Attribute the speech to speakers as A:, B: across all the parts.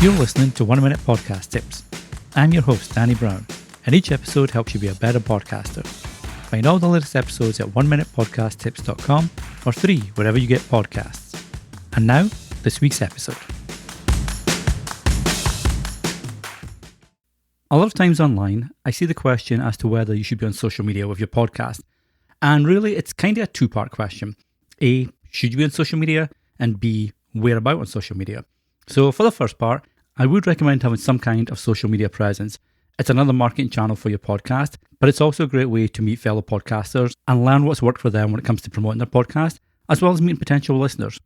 A: You're listening to 1 Minute Podcast Tips. I'm your host, Danny Brown, and each episode helps you be a better podcaster. Find all the latest episodes at 1minutepodcasttips.com or 3 wherever you get podcasts. And now, this week's episode. A lot of times online, I see the question as to whether you should be on social media with your podcast. And really, it's kind of a two-part question. A, should you be on social media? And B, where about on social media? So for the first part, I would recommend having some kind of social media presence. It's another marketing channel for your podcast, but it's also a great way to meet fellow podcasters and learn what's worked for them when it comes to promoting their podcast, as well as meeting potential listeners.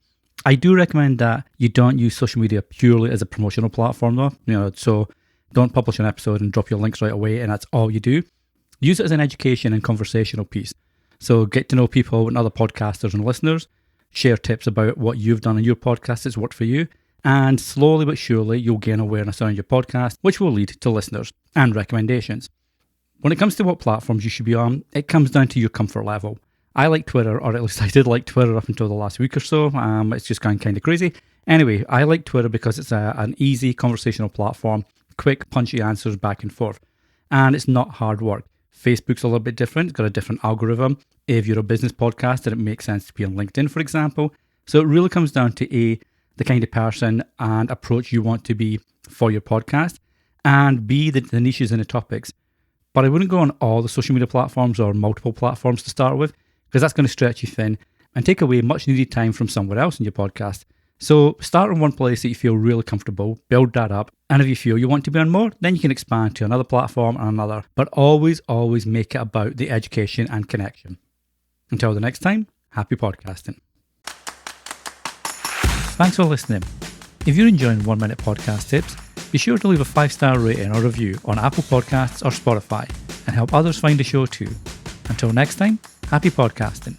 A: I do recommend that you don't use social media purely as a promotional platform though, so don't publish an episode and drop your links right away and that's all you do. Use it as an education and conversational piece. So get to know people and other podcasters and listeners, share tips about what you've done on your podcast that's worked for you, and slowly but surely you'll gain awareness around your podcast, which will lead to listeners and recommendations. When it comes to what platforms you should be on, it comes down to your comfort level. I like Twitter, or at least I did like Twitter up until the last week or so. It's just gone kind of crazy. Anyway, I like Twitter because it's an easy conversational platform, quick, punchy answers back and forth, and it's not hard work. Facebook's a little bit different. It's got a different algorithm. If you're a business podcast, then it makes sense to be on LinkedIn, for example. So it really comes down to the kind of person and approach you want to be for your podcast, and B, the niches and the topics. But I wouldn't go on all the social media platforms or multiple platforms to start with, because that's going to stretch you thin and take away much needed time from somewhere else in your podcast. So start in one place that you feel really comfortable, build that up, and if you feel you want to be on more, then you can expand to another platform and another. But always make it about the education and connection. Until the next time, happy podcasting. Thanks for listening. If you're enjoying 1 Minute Podcast Tips, be sure to leave a 5-star rating or review on Apple Podcasts or Spotify and help others find the show too. Until next time, happy podcasting.